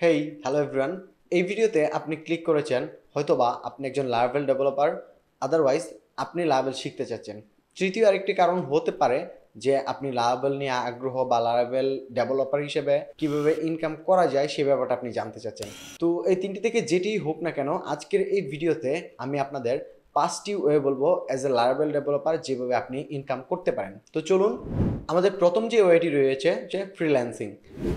Hey hello everyone. এই ভিডিওতে আপনি ক্লিক করেছেন হয়তোবা আপনি একজন লারাভেল ডেভেলপার, আদারওয়াইজ আপনি লারাভেল শিখতে চাচ্ছেন। তৃতীয় আরেকটি কারণ হতে পারে যে আপনি লারাভেল নিয়ে আগ্রহ বা লারাভেল ডেভেলপার হিসেবে কিভাবে ইনকাম করা যায় সে ব্যাপারটা আপনি জানতে চাচ্ছেন। তো এই তিনটি থেকে যেটি হোক না কেন, আজকের এই ভিডিওতে আমি আপনাদের 5টি ওয়ে বলবো অ্যাজ এ লারাভেল ডেভেলপার যেভাবে আপনি ইনকাম করতে পারেন। তো চলুন, আমাদের প্রথম যে ওয়েটি রয়েছে যে ফ্রিল্যান্সিং।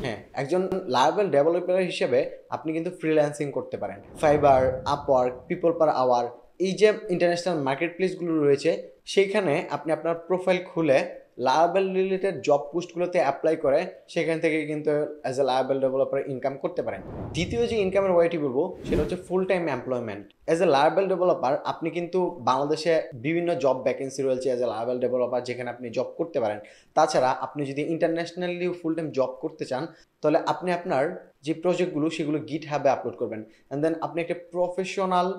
হ্যাঁ, একজন লারাভেল ডেভেলপার হিসেবে আপনি কিন্তু ফ্রিল্যান্সিং করতে পারেন। Fiverr, Upwork, people per hour, এই যে ইন্টারন্যাশনাল মার্কেট প্লেসগুলো রয়েছে সেইখানে আপনি আপনার প্রোফাইল খুলে লারাভেল রিলেটেড জব পোস্টগুলোতে অ্যাপ্লাই করে সেখান থেকে কিন্তু as a Laravel developer income করতে পারেন। দ্বিতীয় যে ইনকামের ওয়েটি বলবো সেটা হচ্ছে full time employment. As a Laravel developer আপনি কিন্তু বাংলাদেশে বিভিন্ন জব ভ্যাকেন্সি রয়েছে অ্যাজ এ লারাভেল ডেভেলপার, যেখানে আপনি জব করতে পারেন। তাছাড়া আপনি যদি ইন্টারন্যাশনালি ফুল টাইম জব করতে চান তাহলে আপনি আপনার যে প্রজেক্টগুলো সেগুলো গিট হাবে আপলোড করবেন, অ্যান্ড দেন আপনি একটা প্রফেশনাল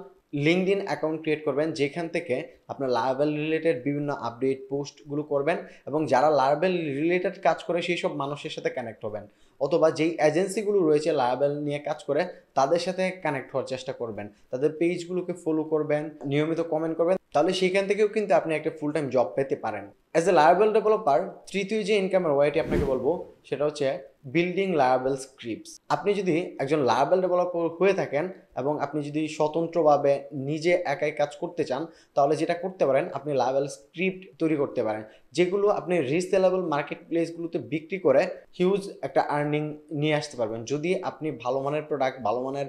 লিঙ্কডইন অ্যাকাউন্ট ক্রিয়েট করবেন যেখান থেকে আপনার লারাভেল রিলেটেড বিভিন্ন আপডেট পোস্টগুলো করবেন এবং যারা লারাভেল রিলেটেড কাজ করে সেই সব মানুষের সাথে কানেক্ট হবেন, অথবা যেই এজেন্সিগুলো রয়েছে লারাভেল নিয়ে কাজ করে তাদের সাথে কানেক্ট হওয়ার চেষ্টা করবেন, তাদের পেজগুলোকে ফলো করবেন, নিয়মিত কমেন্ট করবেন, তাহলে সেখান থেকেও কিন্তু আপনি একটা ফুল টাইম জব পেতে পারেন। অ্যাজ এ লারাভেল ডেভেলপার তৃতীয় যে ইনকামের ওয়েটি আপনাকে বলবো সেটা হচ্ছে বিল্ডিং লারাভেল স্ক্রিপ্টস। আপনি যদি একজন লারাভেল ডেভেলপার হয়ে থাকেন এবং আপনি যদি স্বতন্ত্রভাবে নিজে একাই কাজ করতে চান তাহলে যেটা করতে পারেন, আপনি লারাভেল স্ক্রিপ্ট তৈরি করতে পারেন যেগুলো আপনি রিসেলেবল মার্কেট প্লেসগুলোতে বিক্রি করে হিউজ একটা আর্নিং নিয়ে আসতে পারবেন। যদি আপনি ভালো মানের প্রোডাক্ট, ভালো মানের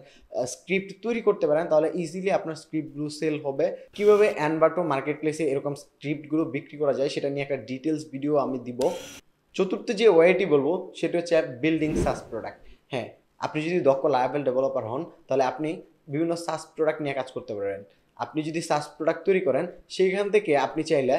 স্ক্রিপ্ট তৈরি করতে পারেন তাহলে ইজিলি আপনার স্ক্রিপ্টগুলো সেল হবে। কীভাবে অ্যানভাটো মার্কেট প্লেসে এরকম স্ক্রিপ্টগুলো বিক্রি করা যায় সেটা নিয়ে একটা ডিটেলস ভিডিও আমি দিব। চতুর্থ যে ওয়েটি বলবো সেটা হচ্ছে বিল্ডিং সাস প্রোডাক্ট। হ্যাঁ, আপনি যদি দক্ষ লারাভেল ডেভেলপার হন তাহলে আপনি বিভিন্ন সাস প্রোডাক্ট নিয়ে কাজ করতে পারেন। আপনি যদি সাস প্রোডাক্ট তৈরি করেন সেইখান থেকে আপনি চাইলে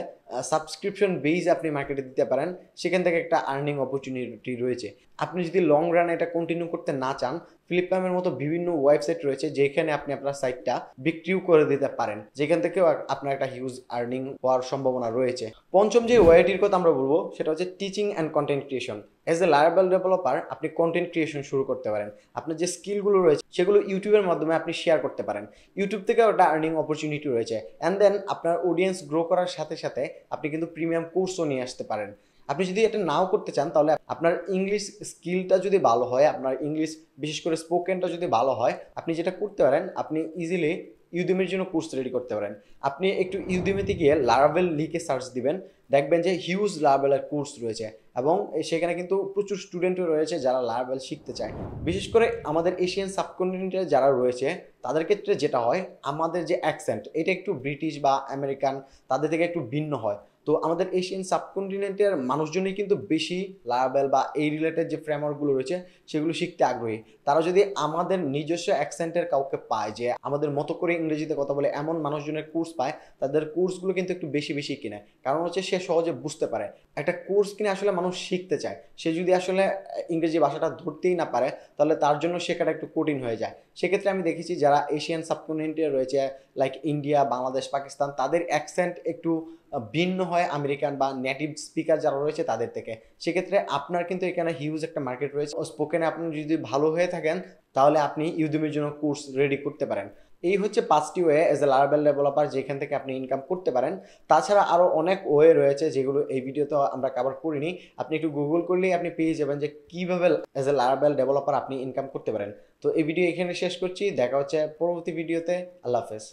সাবস্ক্রিপশন বেস আপনি মার্কেটে দিতে পারেন, সেখান থেকে একটা আর্নিং অপরচুনিটি রয়েছে। আপনি যদি লং রানে এটা কন্টিনিউ করতে না চান, ফ্লিপকার্টের মতো বিভিন্ন ওয়েবসাইট রয়েছে যেখানে আপনি আপনার সাইটটা বিক্রিও করে দিতে পারেন, যেখান থেকেও আপনার একটা হিউজ আর্নিং হওয়ার সম্ভাবনা রয়েছে। পঞ্চম যে ওয়েটির কথা আমরা বলবো সেটা হচ্ছে teaching and content creation. As a Laravel developer আপনি কন্টেন্ট ক্রিয়েশন শুরু করতে পারেন। আপনার যে স্কিলগুলো রয়েছে সেগুলো ইউটিউবের মাধ্যমে আপনি শেয়ার করতে পারেন। ইউটিউব থেকেও একটা আর্নিং অপরচুনিটি রয়েছে, অ্যান্ড দেন আপনার অডিয়েন্স গ্রো করার সাথে সাথে আপনি কিন্তু প্রিমিয়াম কোর্সও নিয়ে আসতে পারেন। আপনি যদি এটা নাও করতে চান তাহলে আপনার ইংলিশ স্কিলটা যদি ভালো হয়, আপনার ইংলিশ বিশেষ করে স্পোকেনটা যদি ভালো হয়, আপনি যেটা করতে পারেন আপনি ইজিলি ইউডেমির জন্য কোর্স রেডি করতে পারেন। আপনি একটু ইউডেমিতে গিয়ে লারাভেল লিখে সার্চ দিবেন, দেখবেন যে হিউজ লারাভেলের কোর্স রয়েছে এবং সেখানে কিন্তু প্রচুর স্টুডেন্টও রয়েছে যারা লারাভেল শিখতে চায়। বিশেষ করে আমাদের এশিয়ান সাবকন্টিনেন্টে যারা রয়েছে তাদের ক্ষেত্রে যেটা হয়, আমাদের যে অ্যাকসেন্ট এটা একটু ব্রিটিশ বা আমেরিকান তাদের থেকে একটু ভিন্ন হয়। তো আমাদের এশিয়ান সাবকন্টিনেন্টের মানুষজনই কিন্তু বেশি লারাভেল বা এই রিলেটেড যে ফ্রেমওয়ার্কগুলো রয়েছে সেগুলো শিখতে আগ্রহী। তারা যদি আমাদের নিজস্ব অ্যাকসেন্টের কাউকে পায়, যে আমাদের মতো করে ইংরেজিতে কথা বলে এমন মানুষজনের কোর্স পায়, তাদের কোর্সগুলো কিন্তু একটু বেশি বেশি কিনে। কারণ হচ্ছে সে সহজে বুঝতে পারে। একটা কোর্স কিনে আসলে মানুষ শিখতে চায়, সে যদি আসলে ইংরেজি ভাষাটা ধরতেই না পারে তাহলে তার জন্য শেখাটা একটু কঠিন হয়ে যায়। সেক্ষেত্রে আমি দেখেছি যারা এশিয়ান সাবকন্টিনেন্টে রয়েছে লাইক ইন্ডিয়া, বাংলাদেশ, পাকিস্তান, তাদের অ্যাকসেন্ট একটু ভিন্ন হয় আমেরিকান বা নেটিভ স্পিকার যারা রয়েছে তাদের থেকে। সেক্ষেত্রে আপনার কিন্তু এখানে হিউজ একটা মার্কেট রয়েছে। স্পোকেনে আপনি যদি ভালো হয়ে থাকেন তাহলে আপনি ইউডেমির জন্য কোর্স রেডি করতে পারেন। এই হচ্ছে 5টি way as a Laravel developer যেখান থেকে আপনি ইনকাম করতে পারেন। তাছাড়া আরও অনেক ওয়ে রয়েছে যেগুলো এই ভিডিওতে আমরা কভার করিনি। আপনি একটু গুগল করলেই আপনি পেয়ে যাবেন যে কীভাবে এজ এ লারাভেল ডেভেলপার আপনি ইনকাম করতে পারেন। তো এই ভিডিও এখানে শেষ করছি, দেখা হচ্ছে পরবর্তী ভিডিওতে। আল্লাহ হাফেজ।